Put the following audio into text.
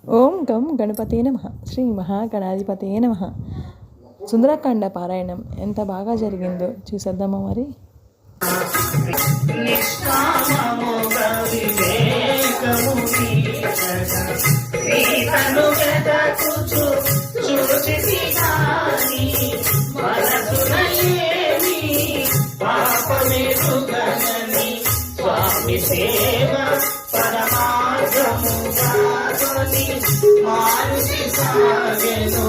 ఓం గం గణపతే నమః. శ్రీ మహాగణాధిపతే నమః. సుందరకాండ పారాయణం ఎంత బాగా జరిగిందో చూసేద్దామా మరి. స్వామి సేవ పరమార్థముగా మారుతి సాగెను